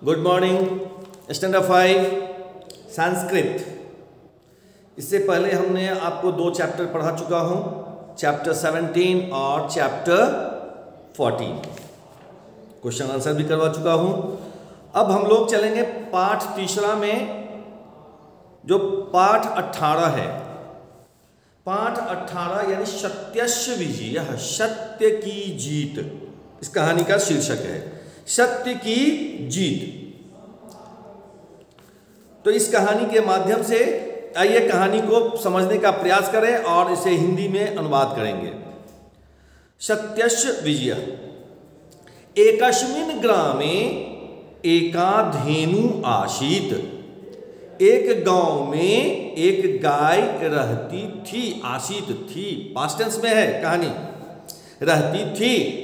Good morning standard 5 Sanskrit. इससे पहले हमने आपको दो चैप्टर पढ़ा चुका हूँ, चैप्टर 17 और चैप्टर 14। क्वेश्चन आंसर भी करवा चुका हूँ। अब हम लोग चलेंगे पाठ तीसरा में, जो पाठ 18 है। पाठ 18 यानी सत्यस्य विजयः, सत्य की जीत, इस कहानी का शीर्षक है, सत्य की जीत। तो इस कहानी के माध्यम से आइए कहानी को समझने का प्रयास करें और इसे हिंदी में अनुवाद करेंगे। सत्यस्य विजयः। एकस्मिन् ग्रामे एका धेनु आसीत्। एक गांव में एक गाय रहती थी। आसीत थी, पास्ट टेंस में है कहानी, रहती थी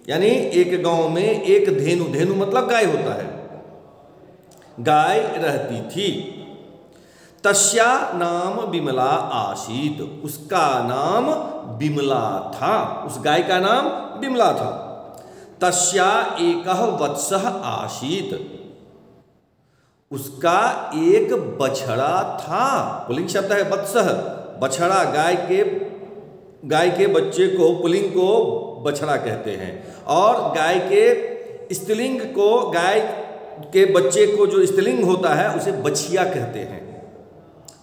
यानी एक गांव में एक धेनु, धेनु मतलब गाय होता है, गाय रहती थी। तस्या नाम विमला आसीत, उसका नाम विमला था, उस गाय का नाम विमला था। तस्या एकः वत्सः आसीत, उसका एक बछड़ा था। पुल्लिंग शब्द है वत्सः, बछड़ा, गाय के बच्चे को, पुल्लिंग को बछड़ा कहते हैं, और गाय के स्त्रीलिंग को, गाय के बच्चे को जो स्त्रीलिंग होता है उसे बछिया कहते हैं,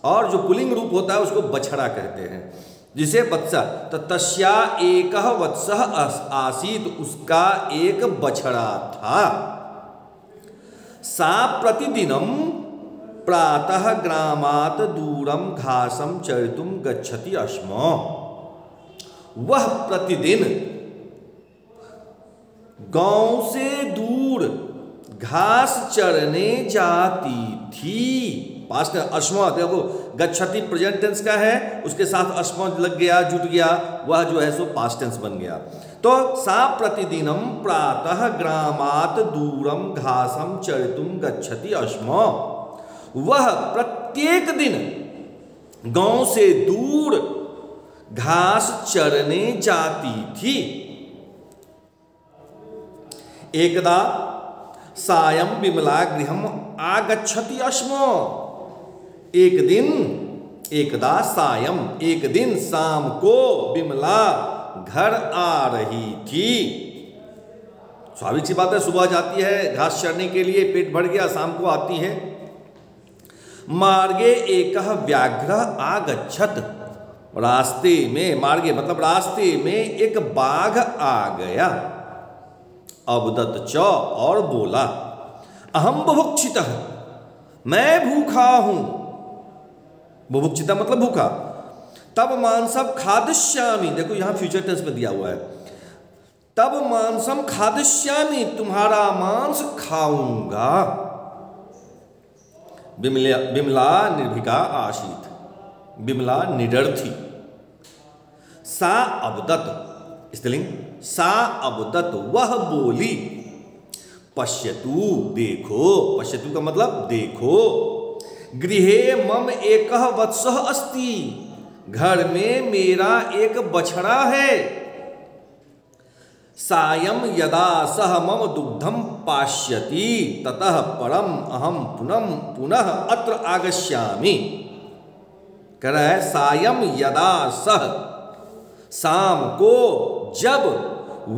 और जो पुल्लिंग रूप होता है उसको बछड़ा कहते हैं, जिसे वत्सा। तो तस्या एकः वत्सः आसीत, उसका एक बछड़ा था। सा प्रतिदिनं प्रातः ग्रामात् दूरं घासं चरितुं गच्छति स्म। वह प्रतिदिन गांव से दूर घास चरने जाती थी। पास्ट अस्म, देखो गच्छति प्रेजेंट टेंस का है, उसके साथ अस्म लग गया, जुट गया, वह जो है सो पास्ट टेंस बन गया। तो सा प्रतिदिनम प्रातः ग्रामात् दूरम घासम चरितुम गच्छति अस्म। वह प्रत्येक दिन गांव से दूर घास चरने जाती थी। एकदा सायं विमला गृहम आगच्छति स्म। एकदा सायं, एक दिन शाम को विमला घर आ रही थी। स्वाभाविक सी बात है, सुबह जाती है घास चरने के लिए, पेट भर गया, शाम को आती है। मार्गे एकः व्याघ्रः आगच्छत्। रास्ते में, मार्गे मतलब रास्ते में एक बाघ आ गया। अवदत् च, और बोला, अहम बुभुक्षितः, मैं भूखा हूं। बुभुक्षितः मतलब भूखा। तब मांसम खादिष्यामि, देखो यहां फ्यूचर टेंस में दिया हुआ है, तब मांसम खादिष्यामि, तुम्हारा मांस खाऊंगा। विमला निर्भीका आसीत, विमला निडर थी। सा अवदत्, स्त्रीलिंग, सा अवदत्, वह बोली, पश्यतु, देखो, पश्यतु का मतलब देखो, गृहे मम एकः वत्सः अस्ति, घर में मेरा एक बछड़ा है। सायं यदा सह मम दुग्धम पास्यति ततः परम अहम पुनः अत्र आगच्छामि। कह रहा है सायं यदा सह, शाम को जब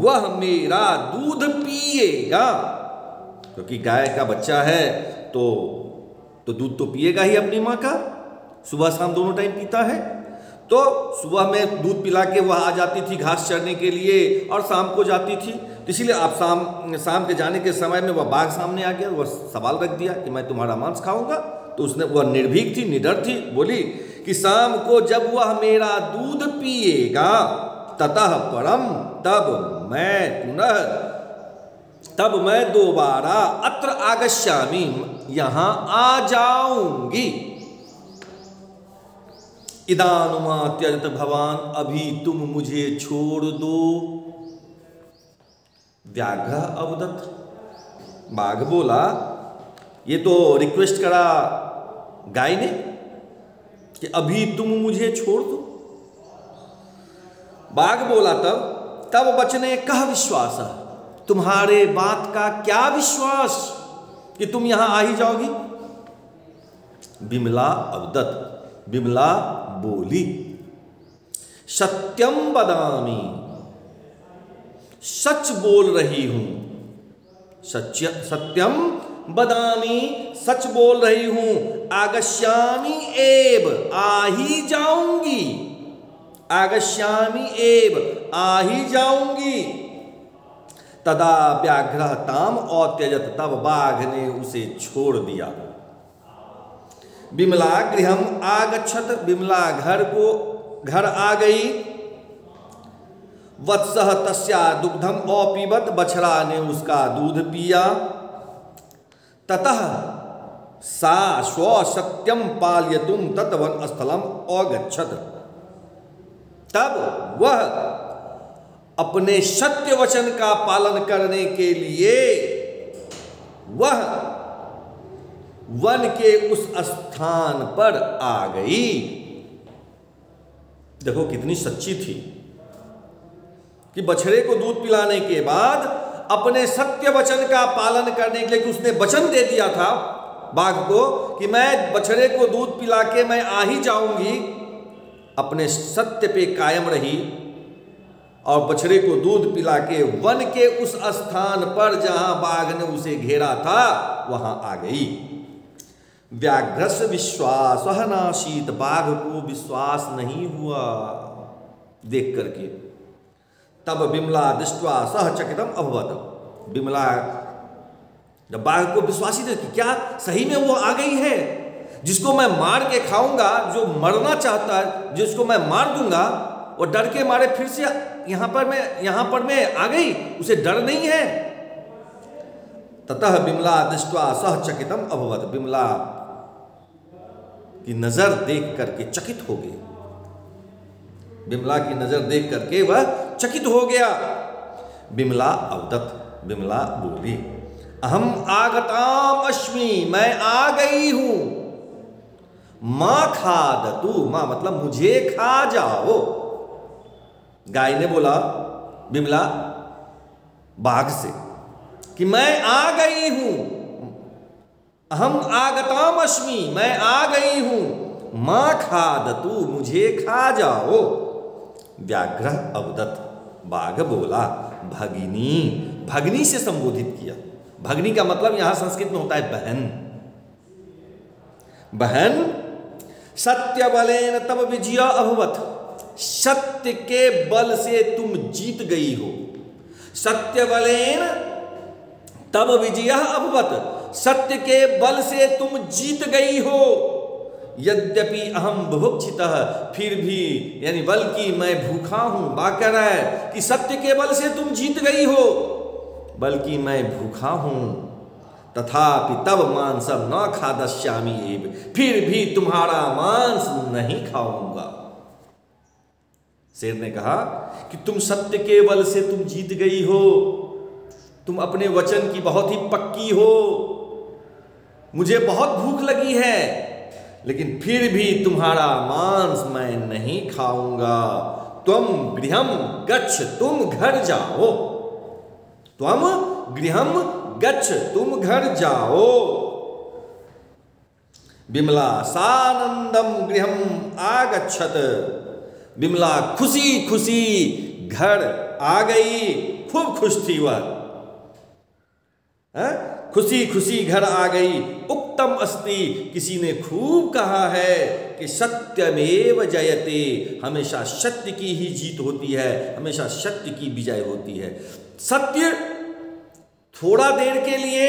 वह मेरा दूध पिएगा, क्योंकि गाय का बच्चा है तो दूध तो पिएगा ही अपनी माँ का, सुबह शाम दोनों टाइम पीता है। तो सुबह में दूध पिला के वह आ जाती थी घास चरने के लिए, और शाम को जाती थी। तो इसीलिए आप शाम के जाने के समय में वह बाघ सामने आ गया, वह सवाल रख दिया कि मैं तुम्हारा मांस खाऊंगा। तो उसने, वह निर्भीक थी, निडर थी, बोली कि शाम को जब वह मेरा दूध पिएगा, ततः परम, तब मैं दोबारा अत्र आगच्छामि, यहां आ जाऊंगी। इदानुमा त्यजत भवान, अभी तुम मुझे छोड़ दो। व्याघ्र अवदत्, बाघ बोला, ये तो रिक्वेस्ट करा गाय ने कि अभी तुम मुझे छोड़ दो। बाघ बोला तब बचने कह विश्वास, तुम्हारे बात का क्या विश्वास, कि तुम यहां आ ही जाओगी? बिमला अवदत, बिमला बोली, सत्यम वदामि, सच बोल रही हूं। सत्यम वदामि, सच बोल रही हूं। आगस्यामि एव, आ ही जाऊंगी। आगस्यामि एव, आ ही जाऊंगी। तदा व्याघ्रः ताम औत्यजत, तब बाघ ने उसे छोड़ दिया। बिमला गृहम आगच्छत, बिमला घर आ गई। वत्सः तस्या दुग्धम औपीबत, बछड़ा ने उसका दूध पिया। ततः सा स्वसत्यम पालयितुम तद्वन स्थलम औगच्छत, तब वह अपने सत्य वचन का पालन करने के लिए वह वन के उस स्थान पर आ गई। देखो कितनी सच्ची थी कि बछड़े को दूध पिलाने के बाद अपने सत्य वचन का पालन करने के लिए, कि उसने वचन दे दिया था बाघ को कि मैं बछड़े को दूध पिला के मैं आ ही जाऊंगी। अपने सत्य पे कायम रही और बछड़े को दूध पिला के वन के उस स्थान पर जहां बाघ ने उसे घेरा था वहां आ गई। व्याघ्रस्य विश्वास नाशीत, बाघ को विश्वास नहीं हुआ देख करके। तब बिमला दृष्ट्वा सह चकितम अभवत, बिमला जब बाघ को विश्वास ही नहीं कि क्या सही में वो आ गई है, जिसको मैं मार के खाऊंगा, जो मरना चाहता है, जिसको मैं मार दूंगा, वो डर के मारे फिर से यहां पर मैं आ गई, उसे डर नहीं है। ततः बिमला दृष्ट्वा सह चकितम अभवत, बिमला की नजर देख करके चकित हो गई। बिमला की नजर देख करके वह चकित हो गया। बिमला अवदत, बिमला बोली, अहम आगताम अस्मि, मैं आ गई हूं। मां खादतु, मां मतलब मुझे खा जाओ। गाय ने बोला बिमला बाघ से कि मैं आ गई हूं। अहम आगताम अस्मि, मैं आ गई हूं। मां खादतु, मुझे खा जाओ। व्याघ्र अवदत, बाघ बोला भगिनी, भगिनी से संबोधित किया। भगिनी का मतलब यहां संस्कृत में होता है बहन। बहन, सत्य बलेन तब विजय अभवत, सत्य के बल से तुम जीत गई हो। सत्य बलेन तब विजय अभवत, सत्य के बल से तुम जीत गई हो। यद्यपि अहम बुभुक्षितः, फिर भी यानी बल्कि मैं भूखा हूं। बात कह रहा है कि सत्य के बल से तुम जीत गई हो, बल्कि मैं भूखा हूं। तथापि तब मांसम न खादस्यामि एव, फिर भी तुम्हारा मांस नहीं खाऊंगा। शेर ने कहा कि तुम सत्य के बल से तुम जीत गई हो, तुम अपने वचन की बहुत ही पक्की हो, मुझे बहुत भूख लगी है, लेकिन फिर भी तुम्हारा मांस मैं नहीं खाऊंगा। तुम गृहम गच्छ, तुम घर जाओ। तुम गृहम गच्छ, तुम घर जाओ। बिमला सानंदम गृहम आगच्छत, बिमला खुशी खुशी घर आ गई। खूब खुश थी वह, खुशी खुशी घर आ गई। उक्तम अस्ति, किसी ने खूब कहा है कि सत्यमेव जयते, हमेशा सत्य की ही जीत होती है, हमेशा सत्य की विजय होती है। सत्य थोड़ा देर के लिए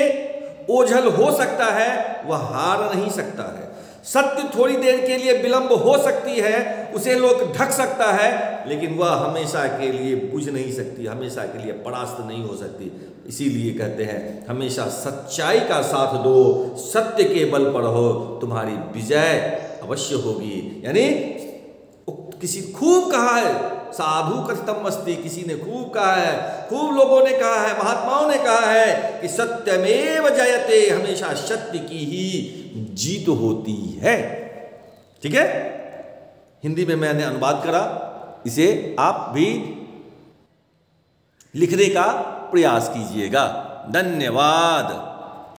ओझल हो सकता है, वह हार नहीं सकता है। सत्य थोड़ी देर के लिए विलंब हो सकती है, उसे लोग ढक सकता है, लेकिन वह हमेशा के लिए बुझ नहीं सकती, हमेशा के लिए परास्त नहीं हो सकती। इसीलिए कहते हैं हमेशा सच्चाई का साथ दो, सत्य के बल पर हो, तुम्हारी विजय अवश्य होगी। यानी किसी खूब कहा है, साधु कथितम अस्ति, किसी ने खूब कहा है, खूब लोगों ने कहा है, महात्माओं ने कहा है कि सत्यमेव जयते, हमेशा सत्य की ही जीत होती है। ठीक है, हिंदी में मैंने अनुवाद करा, इसे आप भी लिखने का प्रयास कीजिएगा। धन्यवाद।